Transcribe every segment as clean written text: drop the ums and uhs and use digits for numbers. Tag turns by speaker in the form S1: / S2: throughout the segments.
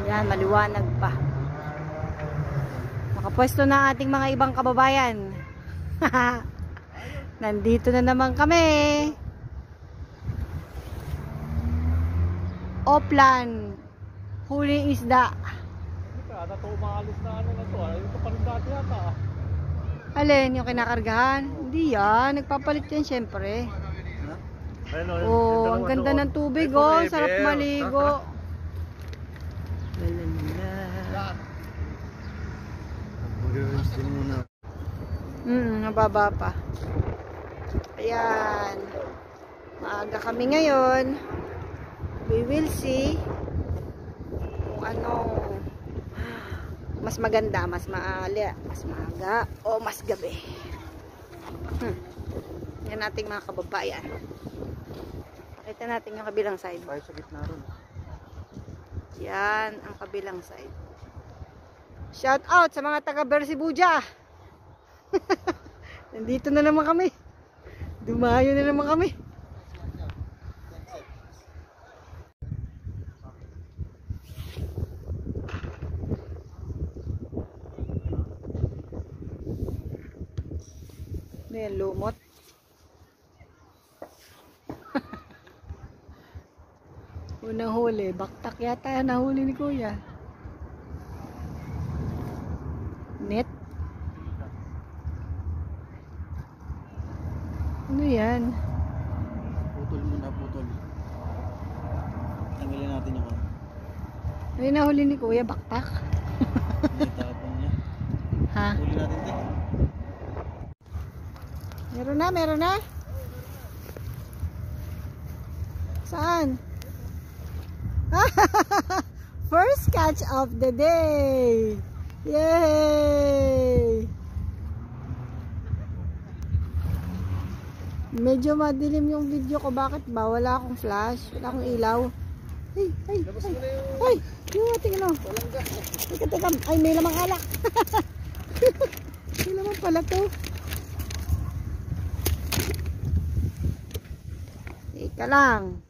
S1: Yan, maliwanag pa. Nakapwesto na ating mga ibang kababayan. Nandito na naman kami. Oplan. Huling isda.
S2: Ata to umalis na ano na to. Ayun pa rin dati yata.
S1: Alin, yung kinakargahan? Hindi yan. Nagpapalit yan syempre. Oh, ang ganda ng tubig oh. Sarap maligo. Nababa pa. Ayan. Maaga kami ngayon. We will see kung ano mas maganda, mas maali, mas maaga o mas gabi. Yan nating mga kababayan. Pakita natin yung kabilang side.
S2: Ay, sa gitna ron.
S1: Yan ang kabilang side. Shout out sa mga taga Bersibuja. Nandito na naman kami. Dumayo na naman kami. Ayan, lumot. Unang huli, baktak yata nahuli ni Kuya. Net. Ano yan?
S2: Putol muna, putol. Tanggalin natin yung ano.
S1: Ano yung nahuli ni Kuya? Baktak?
S2: Itapon niya.
S1: Ha?
S2: Huli natin din.
S1: Meron na, meron na. Saan? First catch of the day. Yay! Medyo madilim yung video ko. Bakit ba? Wala akong flash. Wala akong ilaw. Ay, ay, ay. Ay, yung ating ano. Teka, teka. Ay, may lamang alak. May lamang pala to. Teka lang.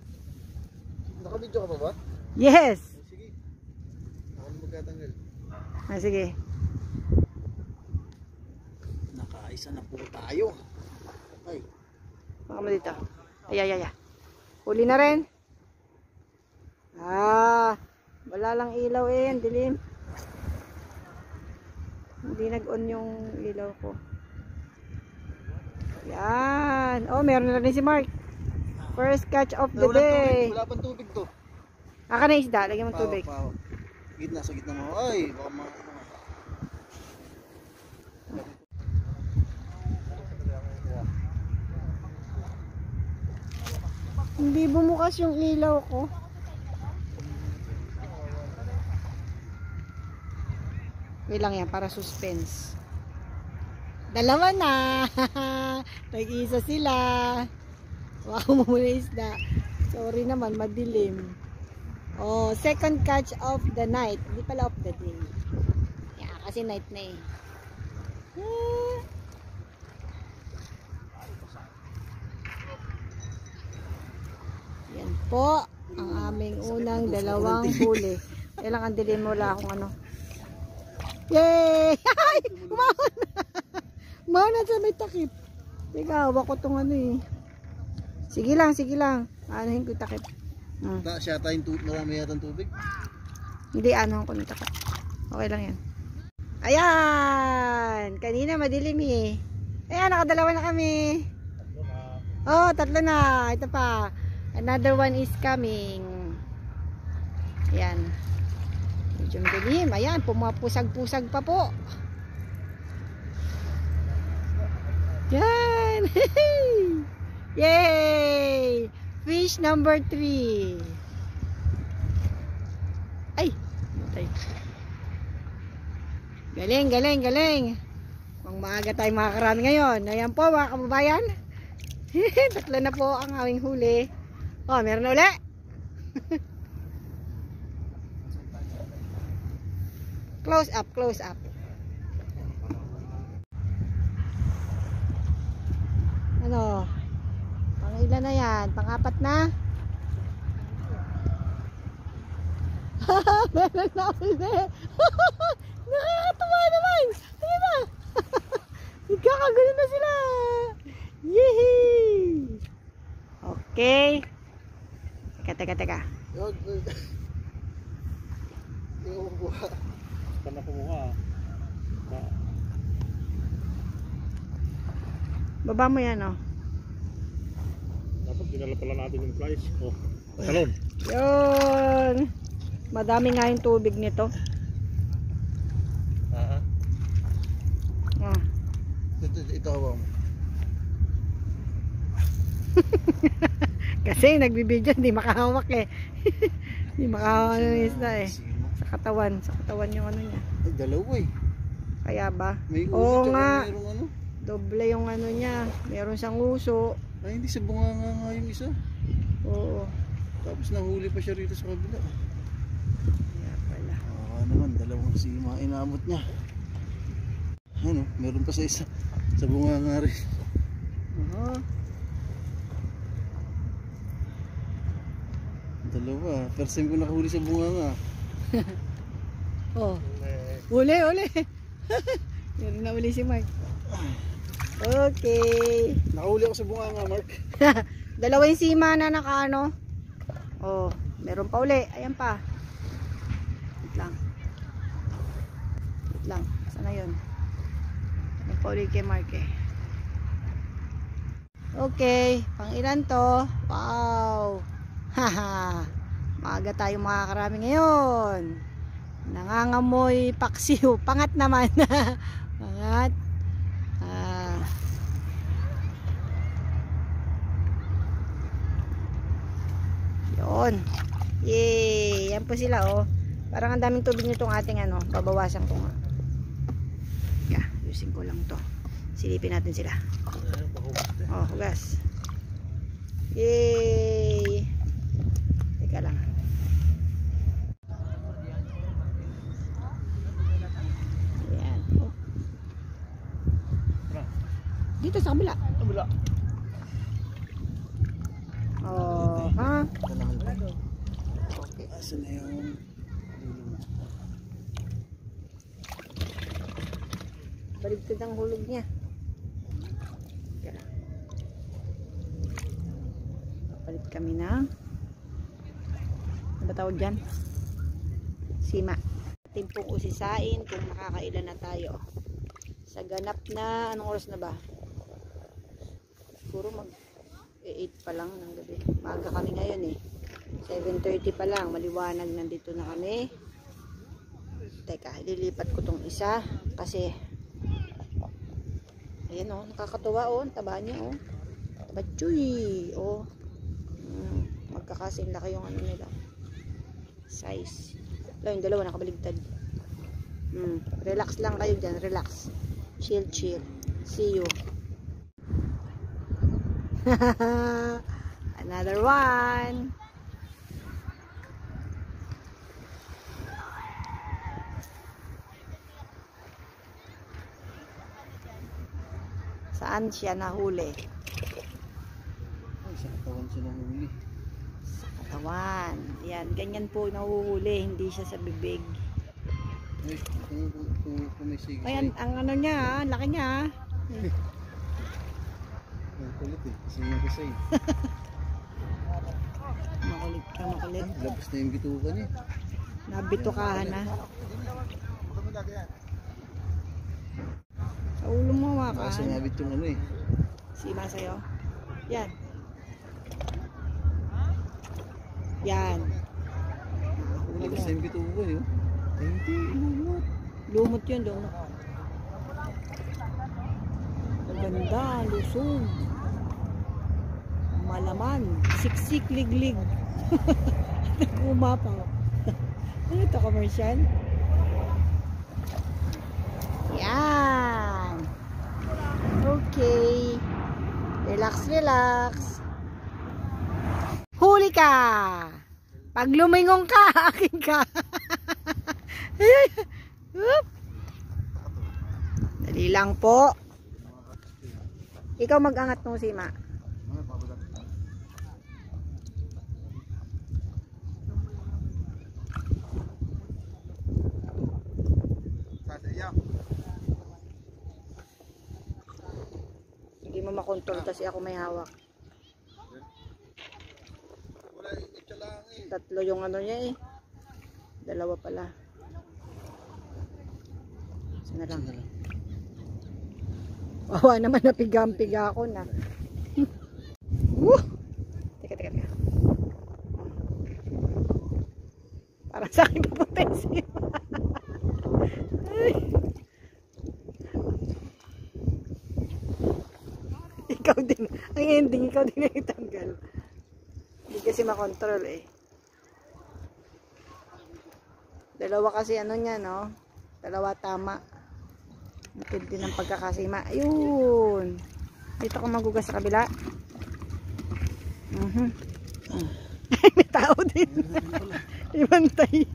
S2: Naka-video ka pa ba?
S1: Yes.
S2: Sige. Ako na magkatanggal.
S1: Ah, sige.
S2: Nakaisa na po tayo. Ay.
S1: Baka mo dito. Ay, ay, ay. Huli na rin. Ah, wala lang ilaw eh. Ang dilim. Hindi nag-on yung ilaw ko. Yan. Oh, meron na rin si Mark. First catch of the day.
S2: Wala pang tubig to.
S1: Aka na isda. Lagyan mo tubig.
S2: Pao. Gitna, sa gitna mo. Ay, baka
S1: Hindi bumukas yung ilaw ko. Wait lang yan, para suspense. Dalawa na. Tag-isa sila. Wow, muna isda. Sorry naman, madilim. Oh, second catch of the night. Hindi pala of the day. Yeah, kasi night na eh. Yan po ang aming unang dalawang huli. Kailangan dilim mo lang kung ano. Yay! Ay! Umahon na! Umahon na sa may takip. Teka, hawak ko itong ano eh. Sige lang, sige lang. Anuhin ko yung takip.
S2: Siya tayong marami yatang tubig.
S1: Hindi, anuhin ko yung takip. Okay lang yan. Ayan! Kanina madilim eh. Ayan, nakadalawa na kami. Oh, tatlo na. Ito pa. Another one is coming. Ayan. Medyo madilim. Ayan, pumapusag-pusag pa po. Yan! Yay! Fish number 3. Ay! Galing, galing, galing. Kung maaga tayo makakarami ngayon. Ayan po mga kababayan. Tatlo na po ang aming huli. Oh, meron na uli. Close up, close up. Ano? Pang ilan na yan? Pang-apat na? Meron na uli. Nakakatuwa naman. Ano ba? Nagkakagulo na sila. Yehey! Okay. Teka.
S2: Saan na kumuha?
S1: Baba mo yan, oh.
S2: Dapat dinala pala natin yung flies. Oh, talon.
S1: Yun. Madami nga yung tubig nito.
S2: Ah.
S1: Ah.
S3: Ito hawa mo.
S1: Kasi nagbibideo, hindi makahawak eh. Hindi makahawak ng isda eh. Sa katawan yung ano niya.
S3: Ay, dalawa eh.
S1: Kaya ba?
S3: May uso
S1: Oo
S3: tsaka
S1: nga.
S3: mayroong ano.
S1: Doble yung ano niya. Meron siyang uso.
S3: Ay, hindi sa bunganga nga yung isa.
S1: Oo.
S3: Tapos nahuli pa siya rito sa kabila.
S1: Kaya pala.
S3: Naman, dalawang sima inabot niya. Ano, meron pa sa isa. Sa bunganga rin. Dalawa. First time ko nakahuli sa bunganga.
S1: Oh. Uli. Meron na uli si Mark. Okay.
S3: Nakahuli ako sa bunganga, Mark.
S1: Dalawa yung sima na nakaano. Oh, meron pa uli. Ayan pa. Wait lang. Sana yun. May pa uli kay Mark eh. Okay. Pang ilan to? Wow. Haha. Maaga tayong makakarami ngayon. Nangangamoy paksiw. Pangat naman. Pangat. Yun. Yay. Yan po sila oh. Parang ang daming tubig nitong ating ano. Babawasan ko nga. Yeah. Ayusin ko lang to. Silipin natin sila. Oh, hugas. Yay. Teka lang. Ayan. Oh. Dito sa kabila. Oh, ha?
S3: Ito naman pa. Okay. Asan na yung
S1: Baligtad ang hulog niya. Papalit kami na. Ano ba tawag dyan? Sima. Atin pong usisain kung makakailan na tayo. Sa ganap na, anong oras na ba? Siguro mag 8 pa lang ng gabi. Maaga kami ngayon eh. 7:30 pa lang. Maliwanag, nandito na kami. Teka, ililipat ko tong isa. Kasi, ayan o, nakakatuwa o. Taba niya o. Tabachuy o. Magkakasing laki yung ano nila. Size. Yung dalawa nakabaligtad. Relax lang kayo dyan. Relax. Chill. See you. Another one. Saan siya nahuli?
S3: ay, sa katawan siya nahuli.
S1: Sa katawan. Yan, ganyan po nahuhuli, hindi siya sa bibig.
S3: Ay, kung may sige.
S1: Ayan, ang ano niya, laki niya.
S3: Kulit eh. Kasi nag-asay.
S1: Makulit ka, makulit.
S3: Labas na yung bituka niya.
S1: Nabitukahan na. Sa ulo mo
S3: Kasi
S1: makaan.
S3: nabit yung ano eh.
S1: Sima sa'yo. Yan. Yan. Nahuli
S3: Labas
S1: mo.
S3: na yung bituka niya. Ay, hindi. Lumot.
S1: Lumot yun, lumot. Maganda, lusog. Malaman. Siksik, liglig. Nag-umapaw. Ano ito, commercial? Yan. Okay. Relax. Huli ka. Pag lumingong ka, akin ka. Dali lang po. Ikaw mag-angat ng sima. makontrol kasi ako may hawak. Tatlo yung ano niya eh. Dalawa pala. Sana lang. Wawa naman, napiga ako na. Woo! Teka. Parang sa akin papunta yung sima. Ikaw din. Ang ending, ikaw din ang itanggal. Hindi kasi makontrol eh. Dalawa kasi ano niya, no? Dalawa tama. Matindi ng pagkakasima. Ayun. Dito ko magugas sa kabila. Ay, may tao din. Ibantay.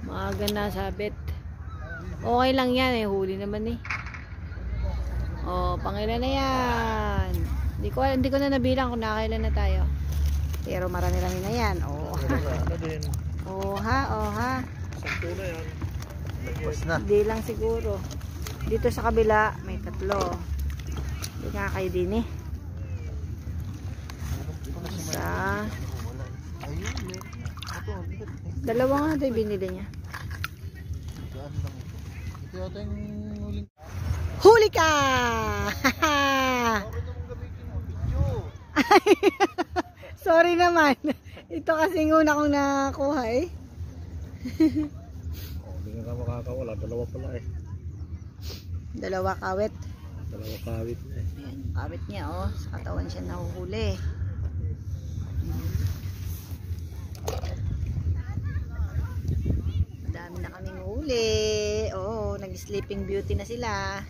S1: Maaga na sabit. Okay lang yan eh. Huli naman eh. Oh, pangilan na yan. Hindi ko na nabilang kung nakailan na tayo. Pero marami na yan. Oh. Oh ha.
S2: Sakto na yan.
S1: Hindi lang siguro. Dito sa kabila may tatlo. Hindi nga kayo din eh. Isa. Dalawa nga ito yung binili niya. Huli ka! Sorry naman. Ito kasi yung una kong nakakuha eh.
S2: Hindi nga makakawala. Dalawa pala eh.
S1: Dalawa kawit.
S2: Dalawa kawit eh.
S1: Ayan yung kawit niya oh. Sa katawan siya nahuhuli. Madami na kaming huli. Oo, nag-sleeping beauty na sila.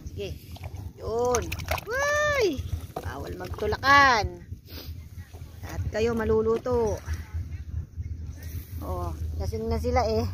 S1: Sige. Yun. Way! Bawal magtulakan. At kayo maluluto. Oh, lasing na sila eh.